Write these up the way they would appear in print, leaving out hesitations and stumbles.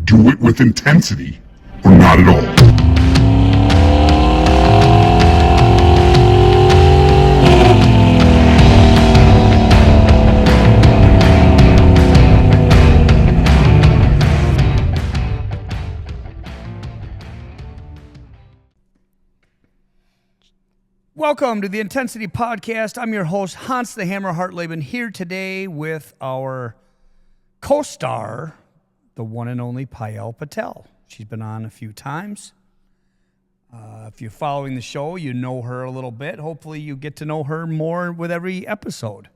do it with intensity or not at all. Welcome to the Intensity Podcast. I'm your host, Hans the Hammer Hartleben, here today with our co-star, the one and only Payal Patel. She's been on a few times. If you're following the show, you know her a little bit. Hopefully you get to know her more with every episode.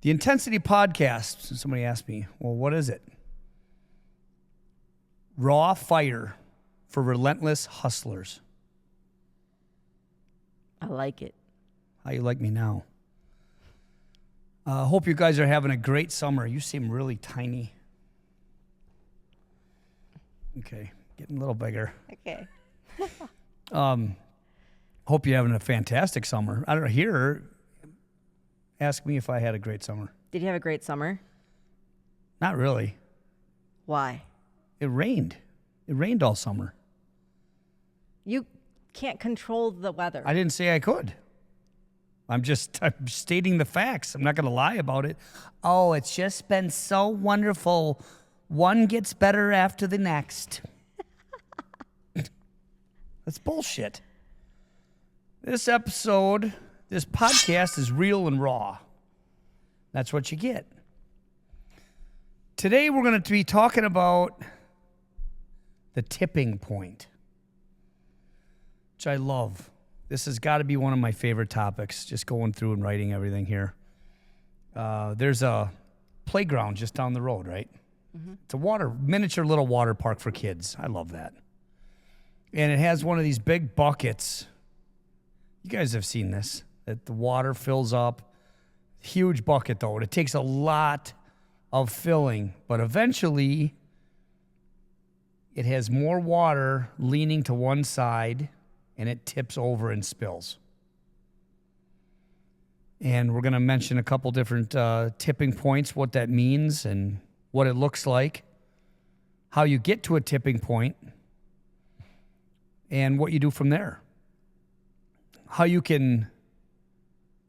The Intensity Podcast, somebody asked me, well, what is it? Raw fire for relentless hustlers. I like it. How you like me now? Hope you guys are having a great summer. You seem really tiny. Okay, getting a little bigger. Okay. Hope you're having a fantastic summer. I don't know, here, ask me if I had a great summer. Did you have a great summer? Not really. Why? It rained. It rained all summer. You can't control the weather. I didn't say I could. I'm stating the facts. I'm not going to lie about it. Oh, it's just been so wonderful. One gets better after the next. That's bullshit. This podcast is real and raw. That's what you get. Today we're going to be talking about the tipping point, which I love. This has got to be one of my favorite topics, just going through and writing everything here. There's a playground just down the road, right? Mm-hmm. It's a miniature little water park for kids. I love that. And it has one of these big buckets. You guys have seen this, that the water fills up. Huge bucket, though. It takes a lot of filling, but eventually it has more water leaning to one side, and it tips over and spills. And we're going to mention a couple different tipping points, what that means and what it looks like, how you get to a tipping point, and what you do from there. How you can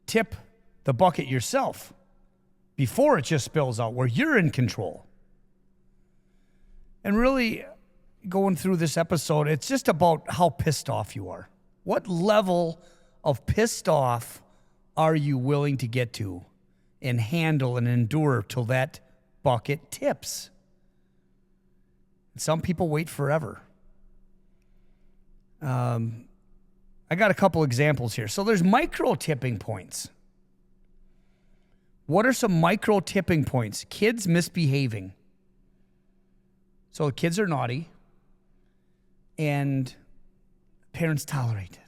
tip the bucket yourself before it just spills out, where you're in control. And really, going through this episode, it's just about how pissed off you are. What level of pissed off are you willing to get to and handle and endure till that bucket tips? Some people wait forever. I got a couple examples here. So there's micro tipping points. What are some micro tipping points? Kids misbehaving. So kids are naughty. And parents tolerate.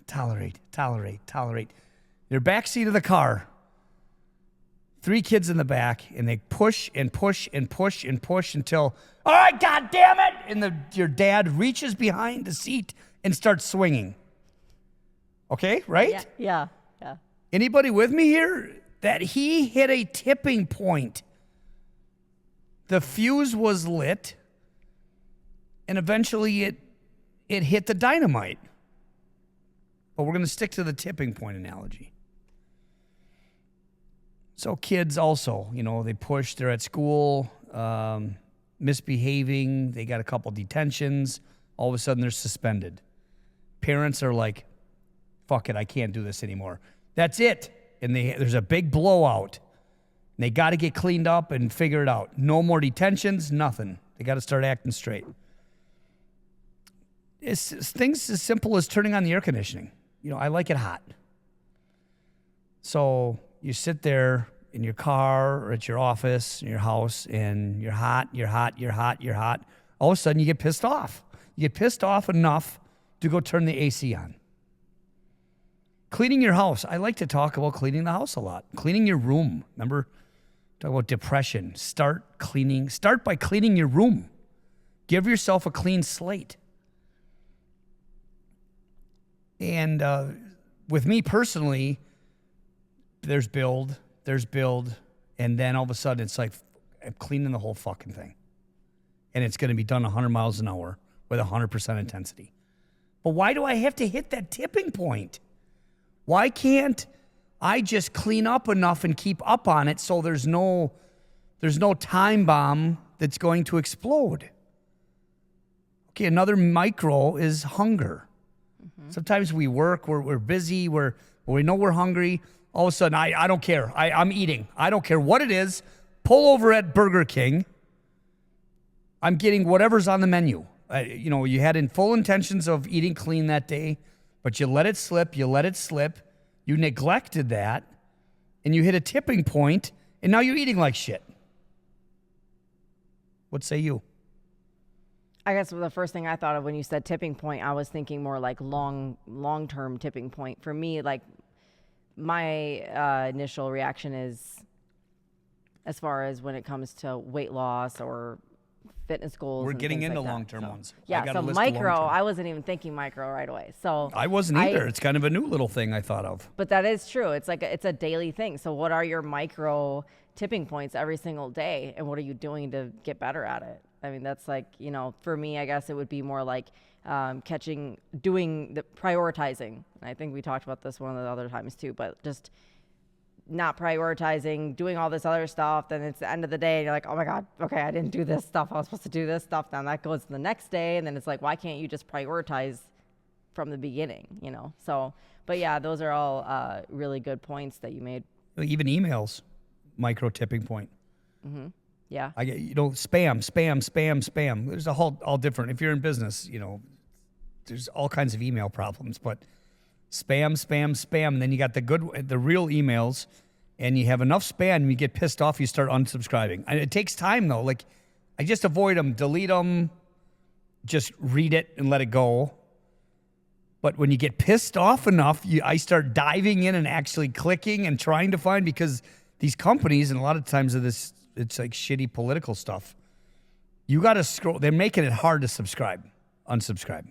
Their back seat of the car, 3 kids in the back, and they push and push and push and push until, all right, God damn it! And your dad reaches behind the seat and starts swinging. Okay, right? Yeah. Anybody with me here? That he hit a tipping point. The fuse was lit, and eventually it hit the dynamite. But we're going to stick to the tipping point analogy. So kids also, they push, they're at school, misbehaving, they got a couple detentions, all of a sudden they're suspended. Parents are like, fuck it, I can't do this anymore. That's it. And there's a big blowout. And they got to get cleaned up and figure it out. No more detentions, nothing. They got to start acting straight. It's things as simple as turning on the air conditioning. I like it hot. So you sit there in your car or at your office, in your house, and you're hot. All of a sudden you get pissed off. You get pissed off enough to go turn the AC on. Cleaning your house. I like to talk about cleaning the house a lot. Cleaning your room. Remember, talk about depression. Start by cleaning your room. Give yourself a clean slate. And with me personally, there's build, and then all of a sudden it's like I'm cleaning the whole fucking thing. and it's going to be done 100 miles an hour with 100% intensity. But why do I have to hit that tipping point? Why can't I just clean up enough and keep up on it so there's no time bomb that's going to explode? Okay, another micro is hunger. Sometimes we work, we're busy, we know we're hungry. All of a sudden, I don't care. I'm eating. I don't care what it is. Pull over at Burger King. I'm getting whatever's on the menu. You had in full intentions of eating clean that day, but you let it slip. You neglected that, and you hit a tipping point, and now you're eating like shit. What say you? I guess the first thing I thought of when you said tipping point, I was thinking more like long-term tipping point. For me, like my initial reaction is, as far as when it comes to weight loss or fitness goals. We're and getting things into like that. long-term So, ones. Yeah, so micro, I wasn't even thinking micro right away. So I wasn't either. It's kind of a new little thing I thought of. But that is true. It's like it's a daily thing. So what are your micro tipping points every single day, and what are you doing to get better at it? I mean, that's like, for me, I guess it would be more like doing the prioritizing. And I think we talked about this one of the other times too, but just not prioritizing, doing all this other stuff. Then it's the end of the day and you're like, oh my God, okay, I didn't do this stuff. I was supposed to do this stuff. Then that goes to the next day. And then it's like, why can't you just prioritize from the beginning, So, but yeah, those are all really good points that you made. Even emails, micro tipping point. Mm-hmm. Yeah. I get, spam. There's all different. If you're in business, there's all kinds of email problems, but spam. And then you got the real emails, and you have enough spam, you get pissed off, you start unsubscribing. And it takes time though. Like, I just avoid them, delete them, just read it and let it go. But when you get pissed off enough, I start diving in and actually clicking and trying to find, because these companies, and a lot of times it's like shitty political stuff. You got to scroll. They're making it hard to unsubscribe.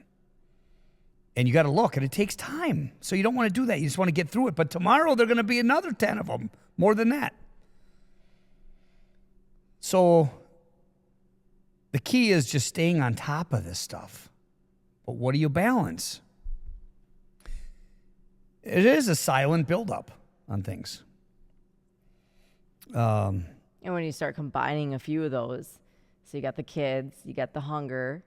And you got to look, and it takes time. So you don't want to do that. You just want to get through it. But tomorrow, there are going to be another 10 of them, more than that. So the key is just staying on top of this stuff. But what do you balance? It is a silent buildup on things. And when you start combining a few of those, so you got the kids, you got the hunger,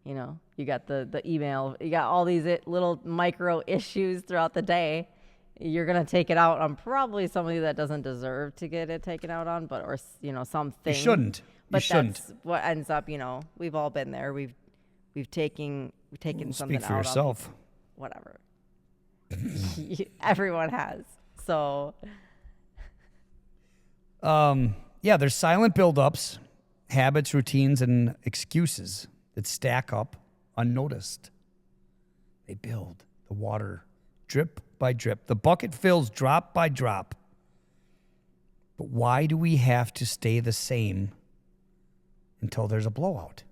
you got the email, you got all these little micro issues throughout the day, you're going to take it out on probably somebody that doesn't deserve to get it taken out on, or something. You shouldn't. That's what ends up, we've all been there. We've taken something out. Speak for yourself. Whatever. Everyone has. So there's silent buildups, habits, routines, and excuses that stack up unnoticed. They build the water drip by drip. The bucket fills drop by drop. But why do we have to stay the same until there's a blowout?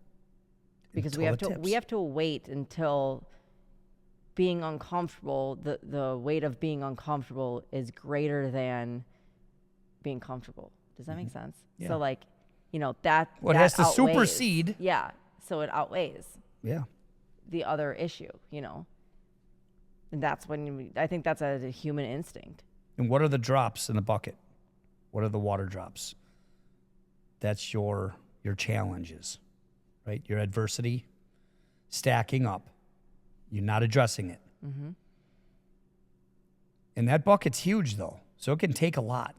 Because we have to wait until being uncomfortable, the weight of being uncomfortable is greater than being comfortable. Does that make sense? Yeah. So that it has to outweighs, supersede. Yeah. So it outweighs Yeah. the other issue, And that's when I think that's a human instinct. And what are the drops in the bucket? What are the water drops? That's your challenges, right? Your adversity stacking up. You're not addressing it. Mm-hmm. And that bucket's huge, though, so it can take a lot.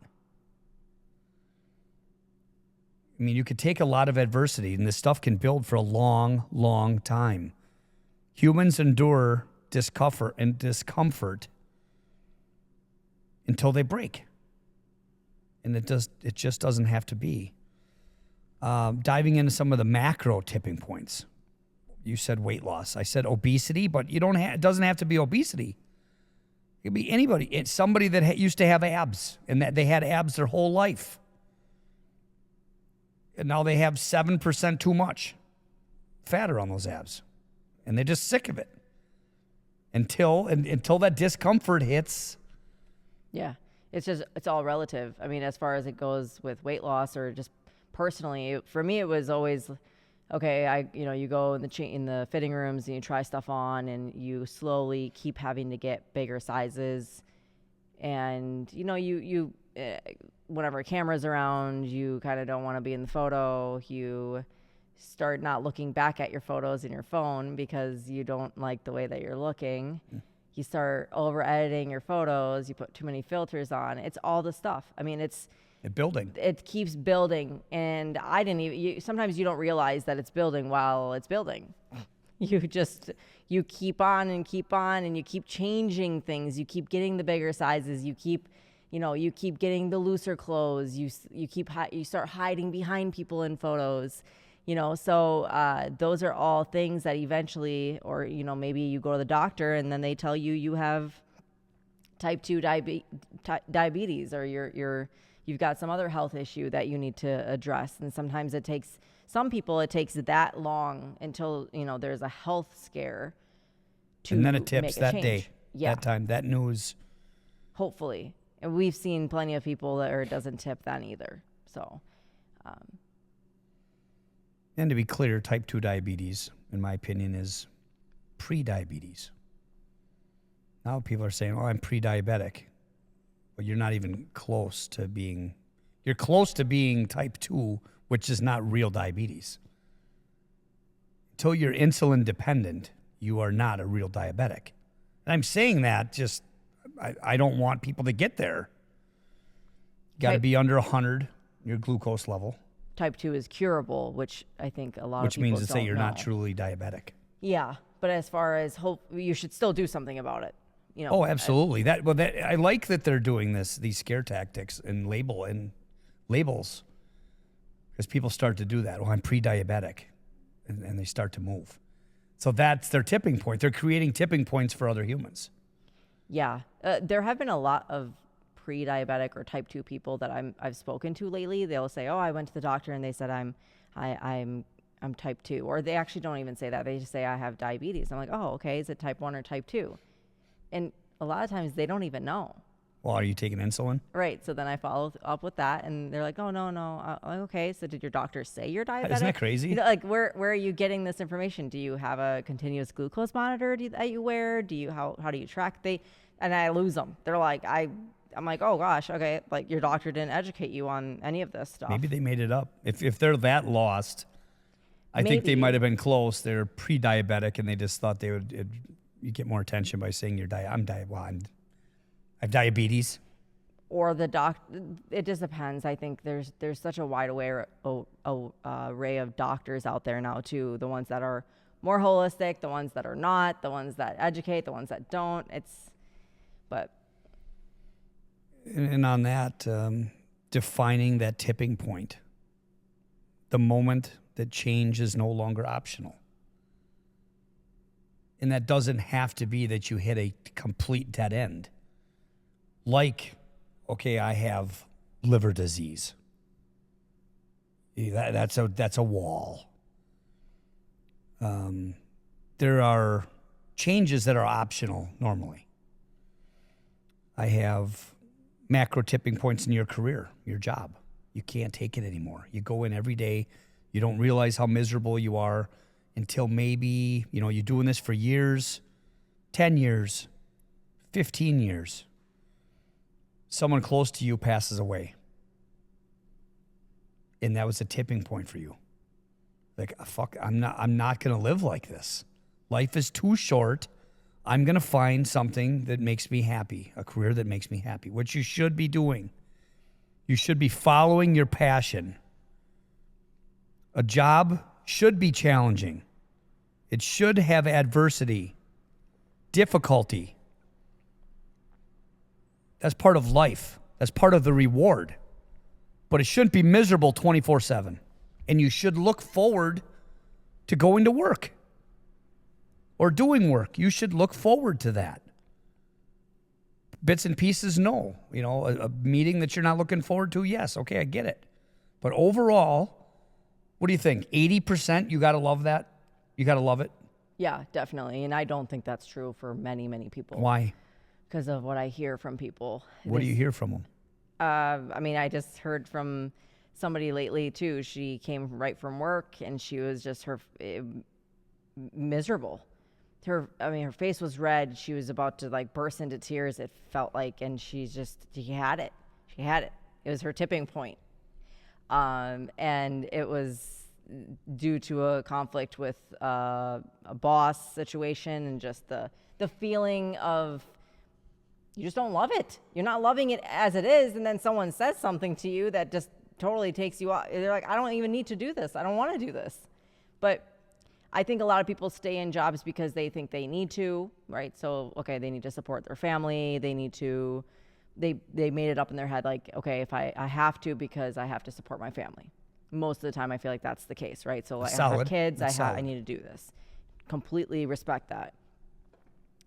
I mean, you could take a lot of adversity, and this stuff can build for a long, long time. Humans endure discomfort until they break. And it just doesn't have to be. Diving into some of the macro tipping points. You said weight loss. I said obesity, but it doesn't have to be obesity. It could be anybody. It's somebody that used to have abs, and that they had abs their whole life. And now they have 7% too much fat around those abs. And they're just sick of it. Until that discomfort hits. Yeah. It's all relative. I mean, as far as it goes with weight loss or just personally, for me, it was always okay, you go in the fitting rooms and you try stuff on, and you slowly keep having to get bigger sizes, and whenever a camera's around, you kind of don't want to be in the photo. You start not looking back at your photos in your phone because you don't like the way that you're looking. You start over editing your photos. You put too many filters on. It's all the stuff. I mean, it keeps building, and sometimes you don't realize that it's building while it's building. You keep on and keep on, and you keep changing things. You keep getting the bigger sizes. You keep getting the looser clothes. You start hiding behind people in photos. So those are all things that eventually, or maybe you go to the doctor and then they tell you have type 2 diabetes, or you've got some other health issue that you need to address. And sometimes some people it takes that long until there's a health scare to and then it tips make a that change. day, Yeah, that time, that news. hopefully. And we've seen plenty of people that it doesn't tip then either. So. And to be clear, type 2 diabetes, in my opinion, is pre-diabetes. Now people are saying, I'm pre-diabetic. But you're not even close to being, you're close to being type 2, which is not real diabetes. Until you're insulin dependent, you are not a real diabetic. And I'm saying that I don't want people to get there. You got to be under 100, your glucose level. Type 2 is curable, which I think a lot of people don't know. Which means to say you're not truly diabetic. Yeah, but as far as you should still do something about it. Oh, absolutely. I like that they're doing these scare tactics and labels, because people start to do that. I'm pre-diabetic, and they start to move. So that's their tipping point. They're creating tipping points for other humans. Yeah, there have been a lot of pre-diabetic or type 2 people that I've spoken to lately. They'll say, I went to the doctor and they said I'm type 2, or they actually don't even say that. They just say I have diabetes. I'm like, okay, is it type 1 or type 2? And a lot of times they don't even know. Well, are you taking insulin? Right. So then I follow up with that, and they're like, no. I'm like, okay, so did your doctor say you're diabetic? Isn't that crazy? Where are you getting this information? Do you have a continuous glucose monitor that you wear? How do you track? And I lose them. They're like, I'm like, oh gosh, okay, like your doctor didn't educate you on any of this stuff. Maybe they made it up. If they're that lost, I think they might have been close. They're pre-diabetic, and they just thought you get more attention by saying you're I have diabetes. Or it just depends. I think there's such a wide array of doctors out there now too. The ones that are more holistic, the ones that are not, the ones that educate, the ones that don't. And on that, defining that tipping point, the moment that change is no longer optional. And that doesn't have to be that you hit a complete dead end. Like, okay, I have liver disease. That's a wall. There are changes that are optional normally. I have macro tipping points in your career, your job. You can't take it anymore. You go in every day. You don't realize how miserable you are until maybe, you're doing this for years, 10 years, 15 years. Someone close to you passes away. And that was a tipping point for you. Like, fuck, I'm not going to live like this. Life is too short. I'm going to find something that makes me happy, a career that makes me happy, which you should be doing. You should be following your passion. A job should be challenging. It should have adversity, difficulty. That's part of life. That's part of the reward. But it shouldn't be miserable 24/7. And you should look forward to going to work or doing work. You should look forward to that. Bits and pieces, no. A meeting that you're not looking forward to, yes. Okay, I get it. But overall, what do you think? 80%, you got to love that? You got to love it? Yeah, definitely. And I don't think that's true for many, many people. Why? Because of what I hear from people. What do you hear from them? I just heard from somebody lately too. She came right from work and she was just miserable. Her face was red. She was about to like burst into tears. It felt like, and she had it. She had it. It was her tipping point. And it was due to a conflict with a boss situation, and just the feeling of you just don't love it. You're not loving it as it is, and then someone says something to you that just totally takes you out. They're like, I don't even need to do this. I don't want to do this. But I think a lot of people stay in jobs because they think they need to, right? So, okay, they need to support their family. They need to, they made it up in their head like, okay, if I have to because I have to support my family. Most of the time I feel like that's the case, right? So like, I have kids, I need to do this. Completely respect that.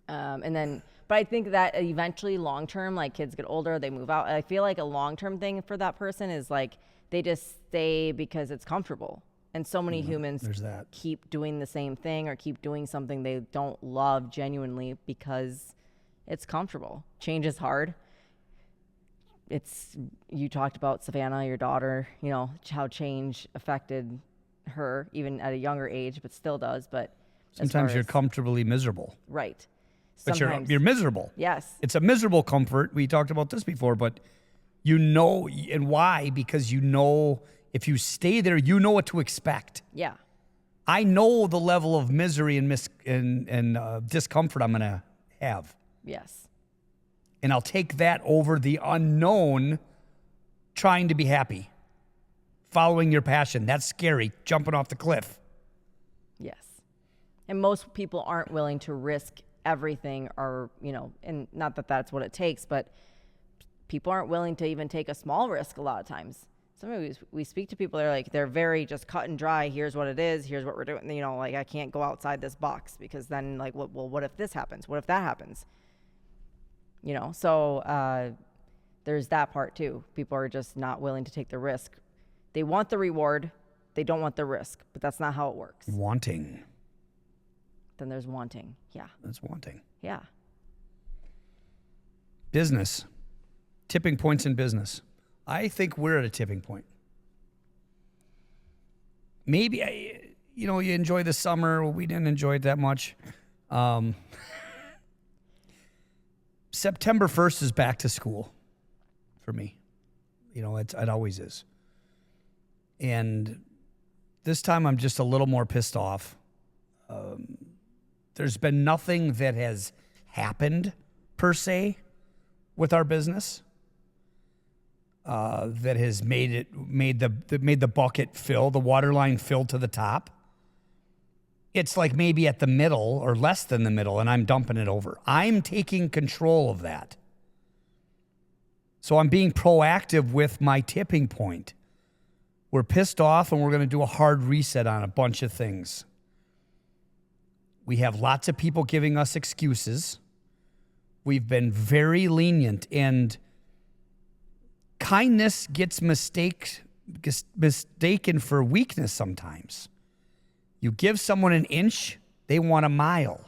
But I think that eventually long-term, like kids get older, they move out. I feel like a long-term thing for that person is like, they just stay because it's comfortable. And so many humans keep doing the same thing or keep doing something they don't love genuinely because it's comfortable. Change is hard. You talked about Savannah, your daughter, how change affected her even at a younger age, but still does. But sometimes you're comfortably miserable. Right. But you're miserable. Yes. It's a miserable comfort. We talked about this before, but and why? Because if you stay there, you know what to expect. Yeah. I know the level of misery and discomfort I'm going to have. Yes. And I'll take that over the unknown, trying to be happy, following your passion. That's scary, jumping off the cliff. Yes. And most people aren't willing to risk everything or, and not that that's what it takes, but people aren't willing to even take a small risk a lot of times. Sometimes we speak to people, they're very just cut and dry. Here's what it is. Here's what we're doing. I can't go outside this box because then what if this happens? What if that happens? So there's that part too. People are just not willing to take the risk. They want the reward. They don't want the risk, but that's not how it works. Wanting. Then there's wanting. Yeah. That's wanting. Yeah. Business. Tipping points in business. I think we're at a tipping point. Maybe, you enjoy the summer. Well, we didn't enjoy it that much. September 1st is back to school for me. It always is. And this time I'm just a little more pissed off. There's been nothing that has happened per se with our business that has made the bucket fill, the water line fill to the top. It's like maybe at the middle or less than the middle, and I'm dumping it over. I'm taking control of that. So I'm being proactive with my tipping point. We're pissed off, and we're going to do a hard reset on a bunch of things. We have lots of people giving us excuses. We've been very lenient, and kindness gets mistaken for weakness sometimes. You give someone an inch, they want a mile.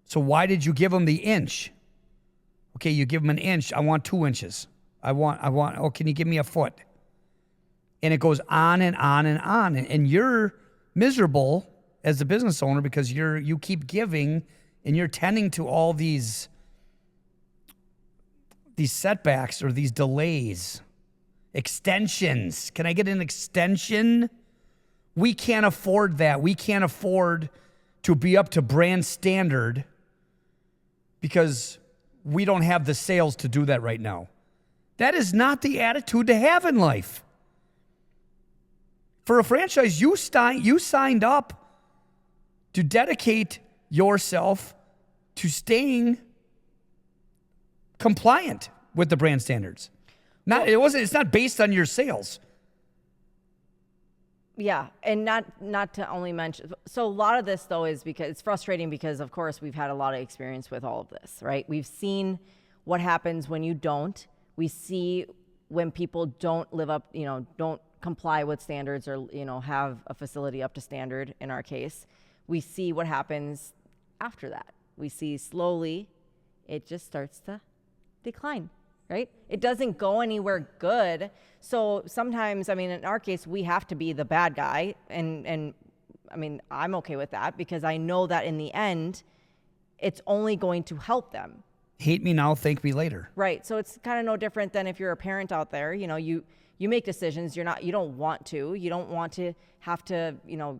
So why did you give them the inch? Okay, you give them an inch. I want 2 inches. Can you give me a foot? And it goes on and on and on. And you're miserable as a business owner because you keep giving and you're tending to all these setbacks or these delays. Extensions. Can I get an extension? We can't afford that. We can't afford to be up to brand standard because we don't have the sales to do that right now. That is not the attitude to have in life. For a franchise, you signed up to dedicate yourself to staying compliant with the brand standards. It's not based on your sales. Yeah, and not to only mention, so a lot of this though is because it's frustrating because of course we've had a lot of experience with all of this, right? We've seen what happens when you don't. We see when people don't live up, don't comply with standards or, have a facility up to standard in our case. We see what happens after that. We see slowly it just starts to decline. right? It doesn't go anywhere good. So sometimes, I mean, in our case, we have to be the bad guy. And I mean, I'm okay with that because I know that in the end, it's only going to help them. Hate me now, thank me later. Right. So it's kind of no different than if you're a parent out there, you know, you make decisions. You don't want to have to, you know,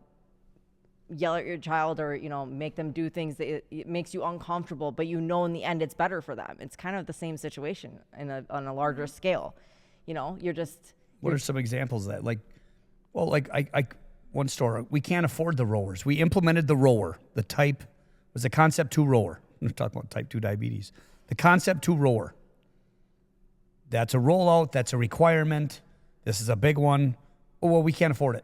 yell at your child or, you know, make them do things that it makes you uncomfortable, but you know, in the end, it's better for them. It's kind of the same situation on a larger scale. You know, What are some examples of that? Like, well, like I one store, we can't afford the rowers. We implemented the rower. The type was a Concept 2 rower. We're talking about type 2 diabetes. The Concept 2 rower. That's a rollout. That's a requirement. This is a big one. Oh, well, we can't afford it.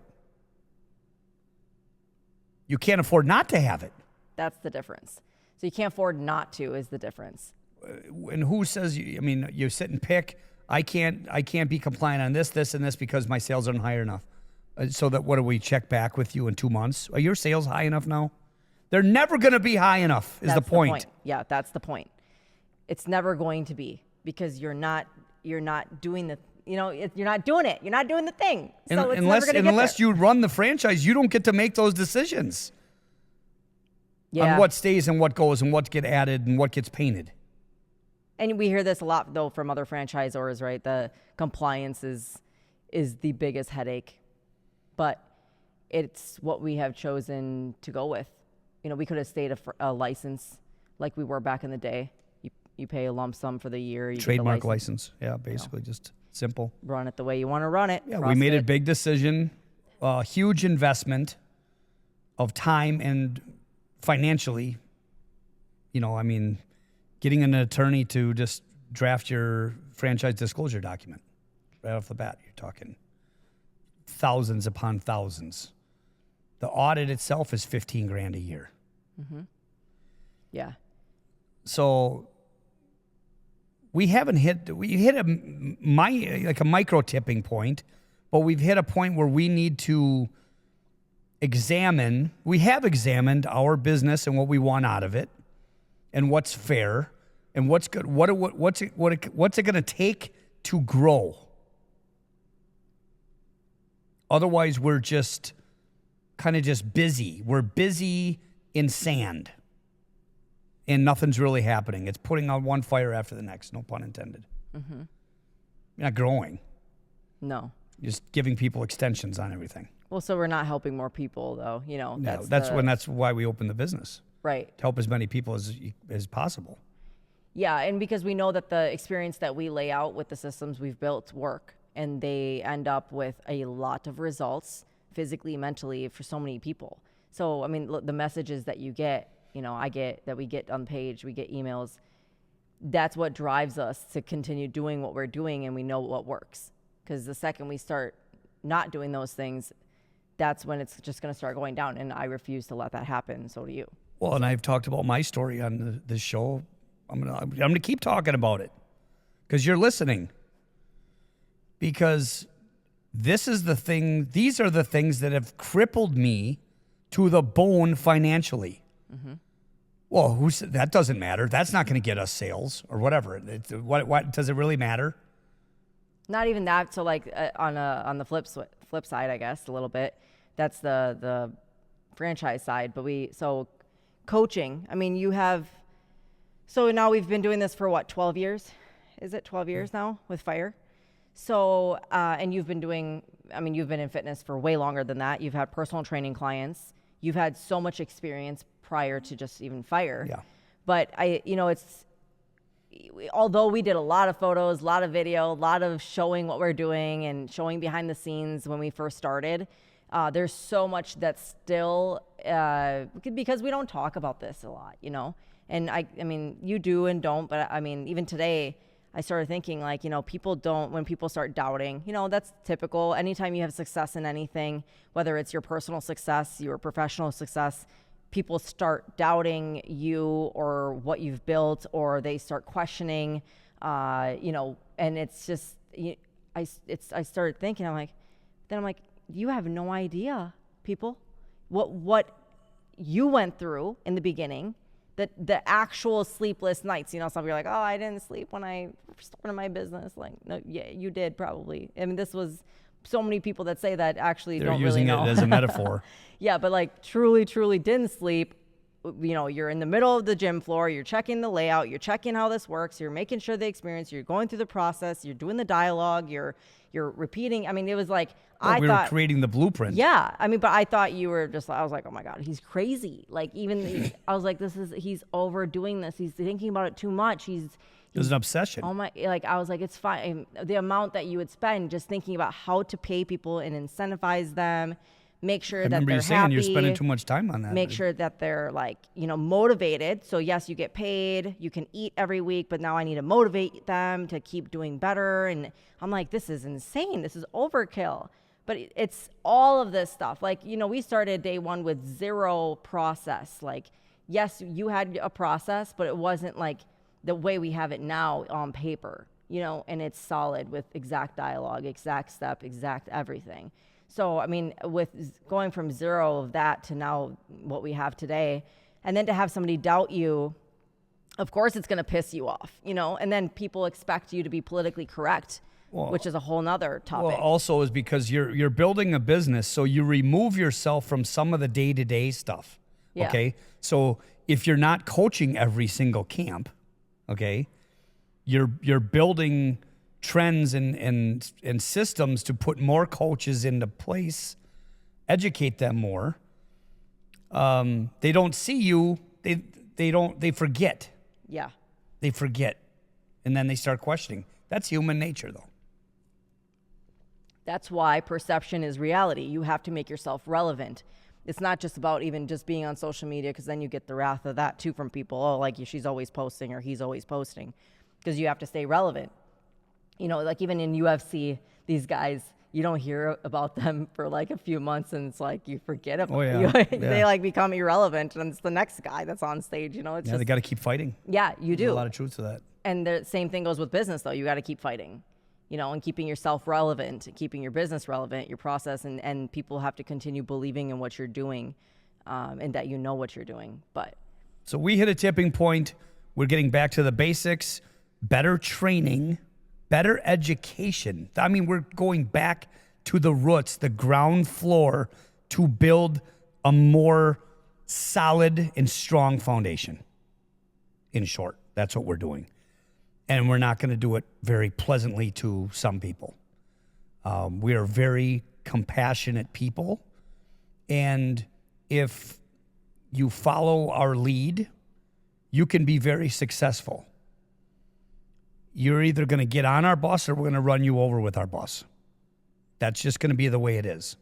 You can't afford not to have it. That's the difference. So you can't afford not to is the difference. And who says, you sit and pick, I can't be compliant on this, and this because my sales aren't high enough. So that what do we check back with you in 2 months? Are your sales high enough now? They're never going to be high enough is the point. Yeah, that's the point. It's never going to be because you're not doing the, you know, you're not doing it. You're not doing the thing. So it's never going to get unless there. you run the franchise, you don't get to make those decisions on what stays and what goes and what gets added and what gets painted. And we hear this a lot though from other franchisors, right? The compliance is the biggest headache, but it's what we have chosen to go with. You know, we could have stayed a license like we were back in the day. You pay a lump sum for the year. You Trademark license. Yeah, basically just simple. Run it the way you want to run it. Yeah, we made a big decision, huge investment of time and financially. You know, I mean, getting an attorney to just draft your franchise disclosure document right off the bat. You're talking thousands upon thousands. The audit itself is $15,000 a year. Mm-hmm. Yeah. So we hit a micro tipping point, but we've hit a point where we need to we have examined our business and what we want out of it and what's fair and what's good. What's it going to take to grow? Otherwise, we're just kind of just busy. We're busy in sand. And nothing's really happening. It's putting out one fire after the next, no pun intended. Mm-hmm. You're not growing. No. You're just giving people extensions on everything. Well, so we're not helping more people, though. You know, that's why we opened the business. Right. To help as many people as possible. Yeah, and because we know that the experience that we lay out with the systems we've built work, and they end up with a lot of results physically, mentally for so many people. So, I mean, the messages that you get, you know, we get on the page, we get emails. That's what drives us to continue doing what we're doing, and we know what works. Because the second we start not doing those things, that's when it's just going to start going down, and I refuse to let that happen. So do you. Well, and I've talked about my story on this show. I'm gonna keep talking about it because you're listening. Because this is the thing. These are the things that have crippled me to the bone financially. Mm-hmm. Well, that doesn't matter. That's not going to get us sales or whatever. What does it really matter? Not even that. So, like on the flip side, I guess a little bit. That's the franchise side. But coaching. I mean, you have. So now we've been doing this for what, 12 years? Is it 12 years now with Fire? So, and you've been in fitness for way longer than that. You've had personal training clients. You've had so much experience prior to just even Fire. Yeah. But although we did a lot of photos, a lot of video, a lot of showing what we're doing and showing behind the scenes when we first started, there's so much that's still, because we don't talk about this a lot, you know? And I mean, you do and don't, but I mean, even today, I started thinking like, you know, when people start doubting, you know, that's typical. Anytime you have success in anything, whether it's your personal success, your professional success, people start doubting you or what you've built, or they start questioning, you know, and it's just, I started thinking, I'm like, you have no idea, people, what you went through in the beginning the actual sleepless nights. Some people are like, oh, I didn't sleep when I started my business. Like, no, yeah, you did probably. I mean, this was so many people that say that actually They're don't using really know. it as a metaphor. Yeah, but like truly didn't sleep. You're in the middle of the gym floor, you're checking the layout, you're checking how this works, you're making sure the experience, you're going through the process, you're doing the dialogue, you're repeating. I mean, it was like, we were creating the blueprint. Yeah. I mean, but I thought you were just, I was like, oh my God, he's crazy. Like I was like, he's overdoing this. He's thinking about it too much. It was an obsession. Oh my, like, I was like, it's fine. The amount that you would spend just thinking about how to pay people and incentivize them, make sure that they're happy. I remember you saying you're spending too much time on that. Make sure that they're like, motivated. So yes, you get paid, you can eat every week, but now I need to motivate them to keep doing better. And I'm like, this is insane. This is overkill. But it's all of this stuff. Like, we started day one with zero process. Like, yes, you had a process, but it wasn't like the way we have it now on paper, and it's solid with exact dialogue, exact step, exact everything. So, I mean, with going from zero of that to now what we have today, and then to have somebody doubt you, of course it's going to piss you off, and then people expect you to be politically correct, which is a whole nother topic. Well, also is because you're building a business, so you remove yourself from some of the day-to-day stuff, okay? So if you're not coaching every single camp, okay, you're building trends and systems to put more coaches into place, educate them more. They don't see you. They forget. Yeah. They forget. And then they start questioning. That's human nature, though. That's why perception is reality. You have to make yourself relevant. It's not just about even just being on social media, because then you get the wrath of that too from people. Oh, like she's always posting or he's always posting, because you have to stay relevant. Like even in UFC, these guys, you don't hear about them for like a few months, and it's like you forget about They like become irrelevant, and it's the next guy that's on stage. It's they got to keep fighting. Yeah, you do. There's a lot of truth to that. And the same thing goes with business, though. You got to keep fighting, and keeping yourself relevant, keeping your business relevant, your process, and people have to continue believing in what you're doing, and that you know what you're doing. So we hit a tipping point. We're getting back to the basics, better training, better education. I mean, we're going back to the roots, the ground floor, to build a more solid and strong foundation. In short, that's what we're doing. And we're not going to do it very pleasantly to some people. We are very compassionate people. And if you follow our lead, you can be very successful. You're either going to get on our bus or we're going to run you over with our bus. That's just going to be the way it is.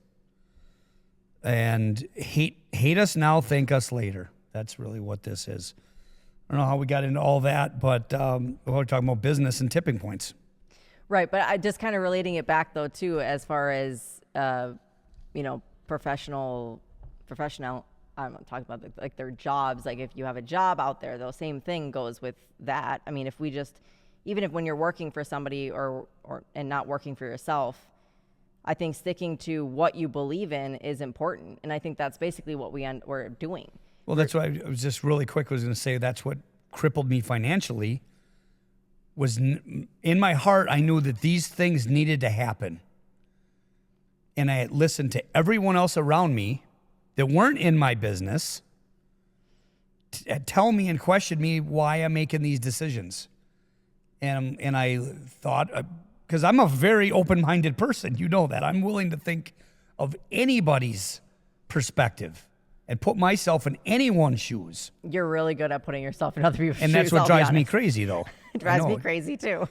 And hate us now, thank us later. That's really what this is. I don't know how we got into all that, but we're talking about business and tipping points. Right, but I just kind of relating it back, though, too, as far as, professional, I'm talking about like their jobs. Like if you have a job out there, the same thing goes with that. I mean, if we just, even if when you're working for somebody and not working for yourself, I think sticking to what you believe in is important. And I think that's basically what we're doing. Well, that's what I was just really quick was going to say. That's what crippled me financially was in my heart. I knew that these things needed to happen. And I had listened to everyone else around me that weren't in my business tell me and question me why I'm making these decisions. And I thought, because I'm a very open-minded person, you know that. I'm willing to think of anybody's perspective and put myself in anyone's shoes. You're really good at putting yourself in other people's shoes. And that's what drives me crazy, though. It drives me crazy, too.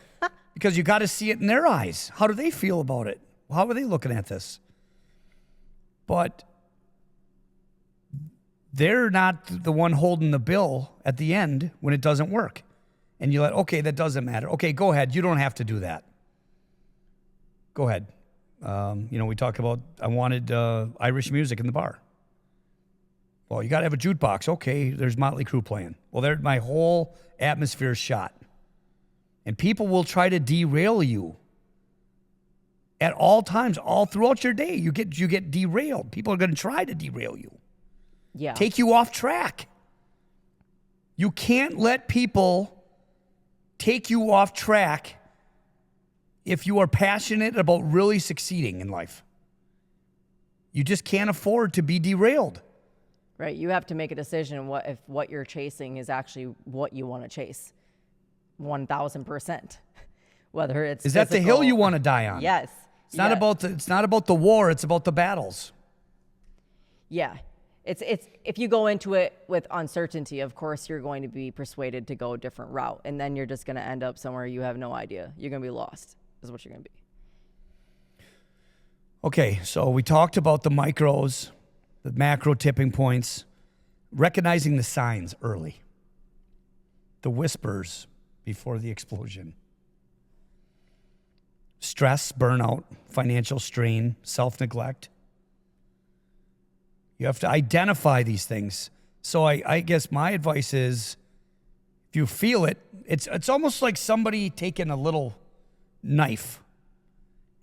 Because you got to see it in their eyes. How do they feel about it? How are they looking at this? But they're not the one holding the bill at the end when it doesn't work. And you're like, okay, that doesn't matter. Okay, go ahead. You don't have to do that. Go ahead. We talk about, I wanted Irish music in the bar. Well, you got to have a jukebox. Okay, there's Motley Crue playing. Well, my whole atmosphere is shot. And people will try to derail you at all times, all throughout your day. You get derailed. People are going to try to derail you. Yeah. Take you off track. You can't let people take you off track if you are passionate about really succeeding in life. You just can't afford to be derailed. Right. You have to make a decision if what you're chasing is actually what you want to chase. 1,000%. Whether it's Is that the hill you want to die on? Yes. It's not about the war, it's about the battles. Yeah. It's if you go into it with uncertainty, of course you're going to be persuaded to go a different route, and then you're just going to end up somewhere you have no idea. You're going to be lost. Is what you're going to be. Okay, so we talked about the micros, the macro tipping points, recognizing the signs early, the whispers before the explosion. Stress, burnout, financial strain, self-neglect. You have to identify these things. So I guess my advice is, if you feel it, it's almost like somebody taking a little knife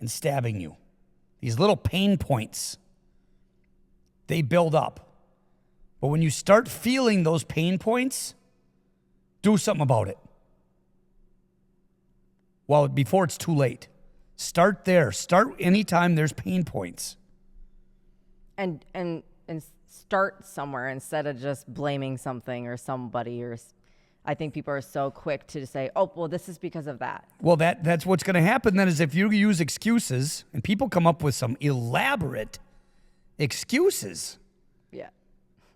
and stabbing you. These little pain points, they build up. But when you start feeling those pain points, do something about it. Well, before it's too late. Start there. Start anytime there's pain points. And start somewhere instead of just blaming something or somebody. I think people are so quick to say, oh, well, this is because of that. Well, that's what's going to happen then, is if you use excuses, and people come up with some elaborate excuses. Yeah.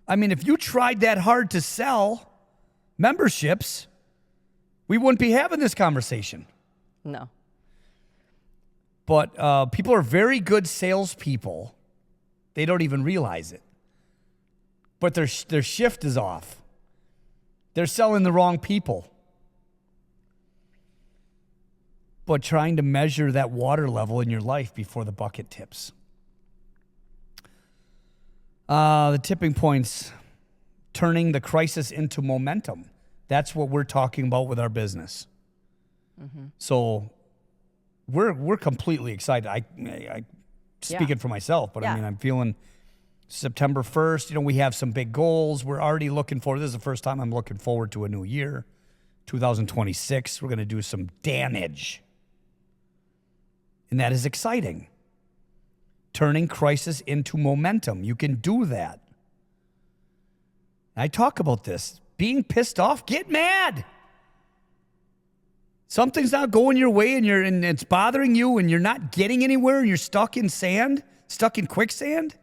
I mean, if you tried that hard to sell memberships, we wouldn't be having this conversation. No. But people are very good salespeople. They don't even realize it. But their shift is off. They're selling the wrong people. But trying to measure that water level in your life before the bucket tips. The tipping points, turning the crisis into momentum. That's what we're talking about with our business. Mm-hmm. So we're completely excited. I speaking for myself, but I mean, I'm feeling September 1st, we have some big goals. We're already looking forward. This is the first time I'm looking forward to a new year, 2026. We're going to do some damage. And that is exciting. Turning crisis into momentum. You can do that. I talk about this. Being pissed off, get mad. Something's not going your way and it's bothering you and you're not getting anywhere and you're stuck in sand, stuck in quicksand.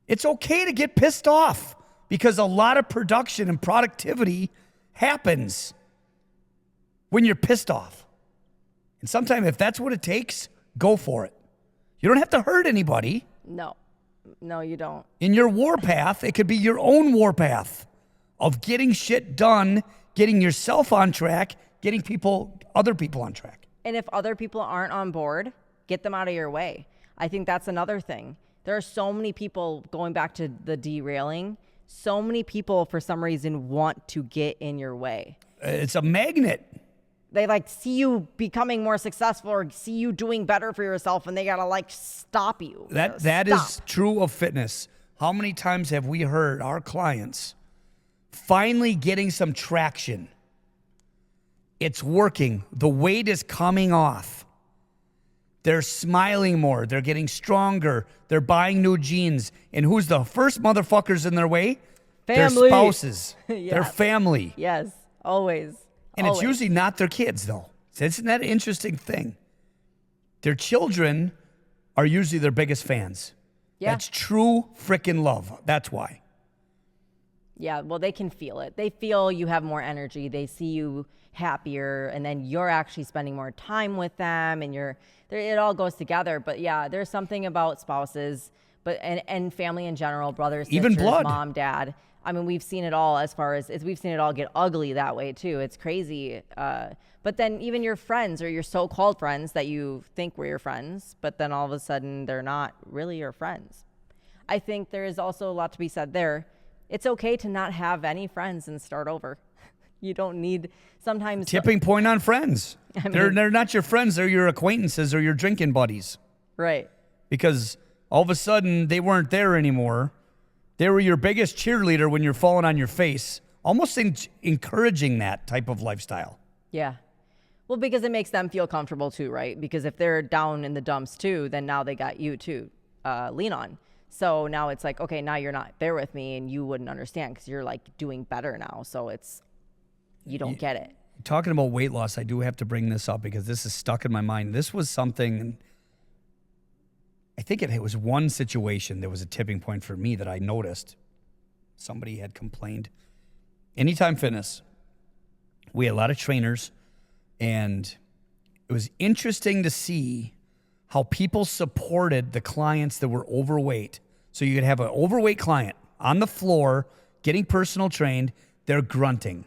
It's okay to get pissed off because a lot of production and productivity happens when you're pissed off. And sometimes if that's what it takes, go for it. You don't have to hurt anybody. No, you don't. In your warpath, it could be your own warpath of getting shit done, getting yourself on track, getting other people on track. And if other people aren't on board, get them out of your way. I think that's another thing. There are so many people, going back to the derailing, so many people for some reason want to get in your way. It's a magnet. They see you becoming more successful or see you doing better for yourself and they gotta stop you. That is true of fitness. How many times have we heard our clients finally getting some traction? It's working. The weight is coming off. They're smiling more. They're getting stronger. They're buying new jeans. And who's the first motherfuckers in their way? Family. Their spouses. Yes. Their family. Yes, always. And it's usually not their kids, though. So isn't that an interesting thing? Their children are usually their biggest fans. Yeah. That's true freaking love. That's why. Yeah, well, they can feel it. They feel you have more energy. They see you happier, and then you're actually spending more time with them, and it all goes together. But yeah, there's something about spouses, and family in general, brothers, even sisters, blood, mom, dad. I mean, we've seen it all we've seen it all get ugly that way too. It's crazy. But then even your friends or your so-called friends that you think were your friends, but then all of a sudden they're not really your friends. I think there is also a lot to be said there. It's okay to not have any friends and start over. You don't need sometimes tipping point on friends. I mean, they're not your friends. They're your acquaintances or your drinking buddies. Right. Because all of a sudden they weren't there anymore. They were your biggest cheerleader when you're falling on your face. almost encouraging that type of lifestyle. Yeah. Well, because it makes them feel comfortable too, right? Because if they're down in the dumps too, then now they got you to lean on. So now it's like, okay, now you're not there with me and you wouldn't understand because you're like doing better now. So you don't get it. Talking about weight loss, I do have to bring this up because this is stuck in my mind. This was something, I think it was one situation, there was a tipping point for me that I noticed. Somebody had complained. Anytime Fitness, we had a lot of trainers, and it was interesting to see how people supported the clients that were overweight. So you could have an overweight client on the floor getting personal trained, they're grunting.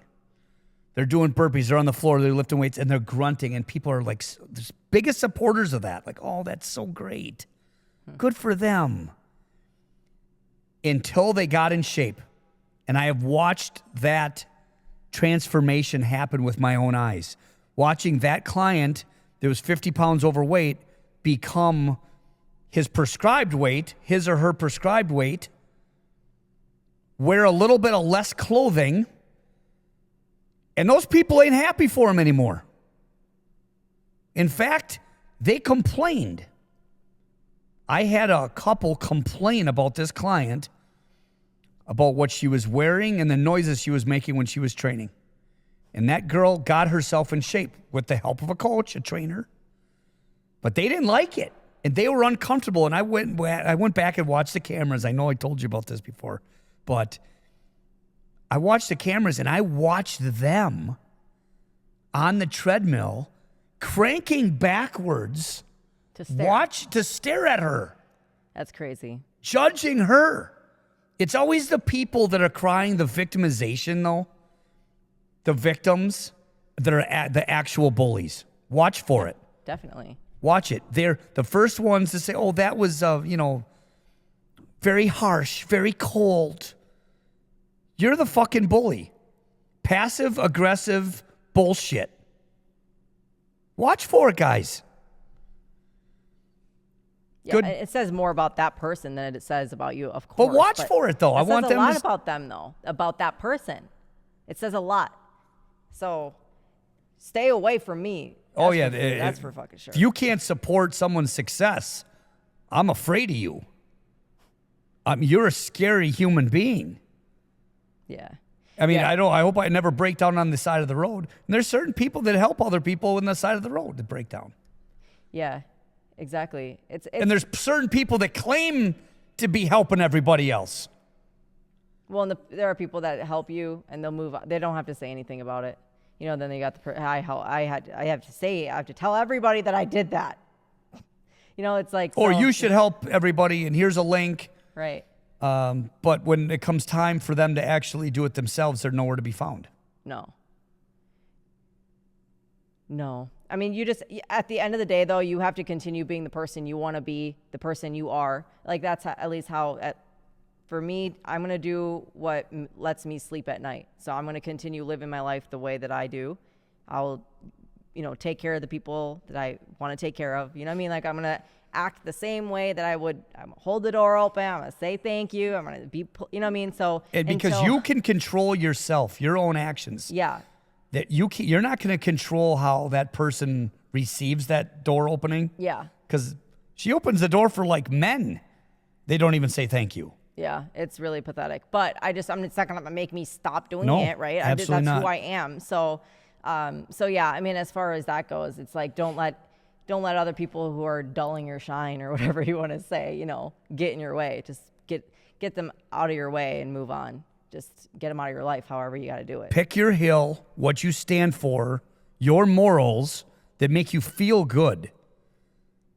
They're doing burpees, they're on the floor, they're lifting weights, and they're grunting, and people are like the biggest supporters of that. Like, oh, that's so great. Good for them. Until they got in shape. And I have watched that transformation happen with my own eyes. Watching that client that was 50 pounds overweight become his prescribed weight, his or her prescribed weight, wear a little bit of less clothing, and those people ain't happy for him anymore. In fact, they complained. I had a couple complain about this client, about what she was wearing and the noises she was making when she was training. And that girl got herself in shape with the help of a coach, a trainer. But they didn't like it. And they were uncomfortable. And I went back and watched the cameras. I know I told you about this before. But I watched the cameras and I watched them on the treadmill cranking backwards to stare at her. That's crazy. Judging her. It's always the people that are crying the victimization, though. The victims that are the actual bullies. Watch for it. Definitely. Watch it. They're the first ones to say, oh, that was, very harsh, very cold. You're the fucking bully. Passive, aggressive bullshit. Watch for it, guys. Yeah, Good. it says more about that person than it says about you, of course. But watch for it, though. I want them to. It says a lot to about them, though, about that person. It says a lot. So stay away from me. That's for fucking sure. If you can't support someone's success, I'm afraid of you. You're a scary human being. Yeah. I mean, I hope I never break down on the side of the road. And there's certain people that help other people on the side of the road to break down. Yeah, exactly. And there's certain people that claim to be helping everybody else. Well, and there are people that help you and they'll move on. They don't have to say anything about it. Then they got I have to tell everybody that I did that. It's like, or you should help everybody and here's a link. Right. But when it comes time for them to actually do it themselves, they're nowhere to be found. No. I mean, at the end of the day, though, you have to continue being the person you want to be, the person you are. Like, that's at least for me, I'm going to do what lets me sleep at night. So I'm going to continue living my life the way that I do. I'll, take care of the people that I want to take care of. You know what I mean? Like, I'm going to act the same way that I would. I'm going to hold the door open. I'm going to say thank you. I'm going to be, you know what I mean? So, and because you can control yourself, your own actions. Yeah. That you're not going to control how that person receives that door opening. Yeah. Because she opens the door for like men. They don't even say thank you. Yeah, it's really pathetic. But it's not going to make me stop doing it, right? Absolutely that's not. who I am. So yeah, I mean, as far as that goes, it's like, don't let other people who are dulling your shine or whatever you want to say, get in your way. Just get them out of your way and move on. Just get them out of your life, however you got to do it. Pick your hill, what you stand for, your morals that make you feel good.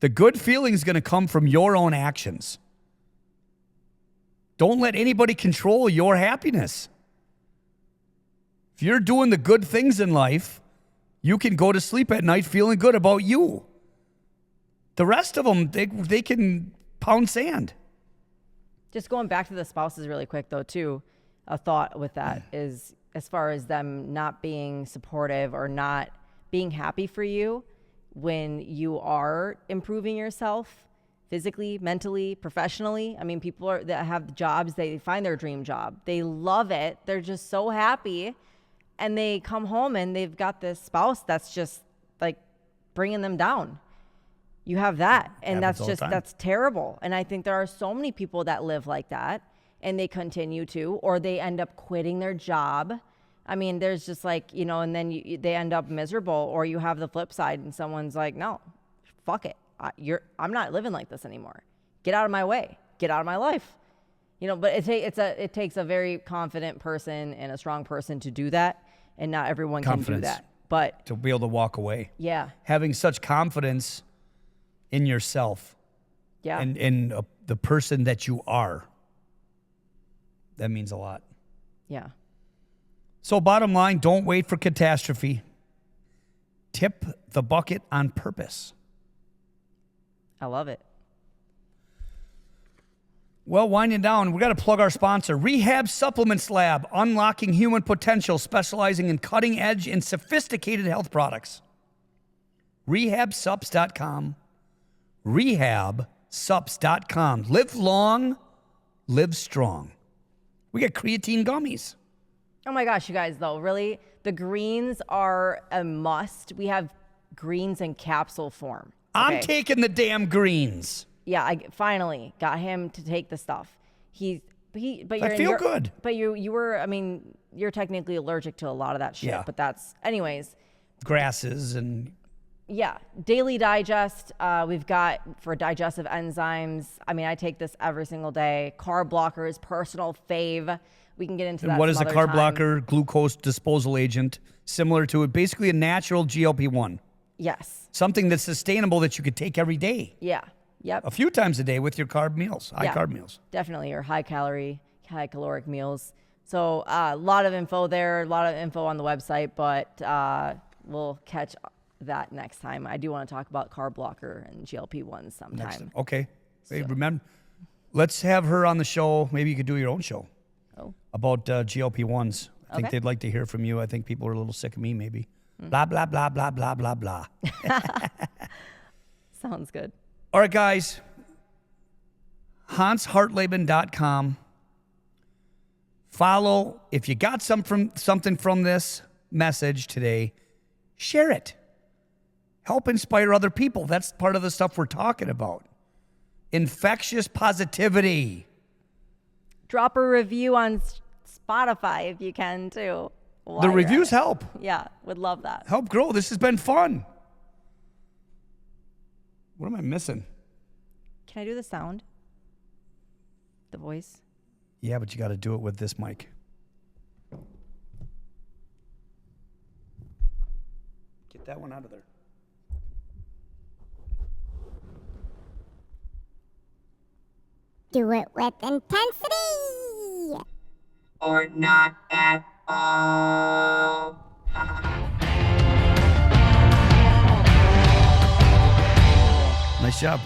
The good feeling is going to come from your own actions. Don't let anybody control your happiness. If you're doing the good things in life, you can go to sleep at night feeling good about you. The rest of them, they can pound sand. Just going back to the spouses really quick, though, too, a thought with that is as far as them not being supportive or not being happy for you when you are improving yourself, physically, mentally, professionally. I mean, people that have jobs, they find their dream job. They love it. They're just so happy. And they come home and they've got this spouse that's just like bringing them down. You have that. And that's terrible. And I think there are so many people that live like that, and they continue to, or they end up quitting their job. I mean, there's just like, and then they end up miserable, or you have the flip side and someone's like, no, fuck it. I'm not living like this anymore. Get out of my way. Get out of my life. But it takes a very confident person and a strong person to do that. And not everyone can do that. But to be able to walk away. Yeah. Having such confidence in yourself. Yeah. And in the person that you are. That means a lot. Yeah. So bottom line, don't wait for catastrophe. Tip the bucket on purpose. I love it. Well, winding down, we got to plug our sponsor, Rehab Supplements Lab, unlocking human potential, specializing in cutting edge and sophisticated health products. RehabSups.com. RehabSups.com. Live long, live strong. We got creatine gummies. Oh my gosh, you guys, though, really, the greens are a must. We have greens in capsule form. Okay? I'm taking the damn greens. Yeah, I finally got him to take the stuff. But I feel good. But you're technically allergic to a lot of that shit. Yeah. But that's, anyways. Grasses and. Yeah, Daily Digest. We've got for digestive enzymes. I mean, I take this every single day. Carb blockers, personal fave. We can get into that. And what is a some carb other blocker? Glucose disposal agent, similar to it, basically a natural GLP-1. Yes. Something that's sustainable that you could take every day. Yeah. Yep. A few times a day with your carb meals, high carb meals. Definitely, or high calorie, high caloric meals. So a lot of info there, a lot of info on the website, but we'll catch that next time. I do want to talk about carb blocker and GLP-1s sometime. Okay. Hey, remember, let's have her on the show. Maybe you could do your own show about GLP-1s. I think they'd like to hear from you. I think people are a little sick of me, maybe. Blah, blah, blah, blah, blah, blah, blah. Sounds good. All right, guys. HansHartleben.com. Follow. If you got something from this message today, share it. Help inspire other people. That's part of the stuff we're talking about. Infectious positivity. Drop a review on Spotify if you can, too. The reviews help. Yeah, would love that. Help grow. This has been fun. What am I missing? Can I do the sound? The voice? Yeah, but you got to do it with this mic. Get that one out of there. Do it with intensity. Or not at all. Nice job.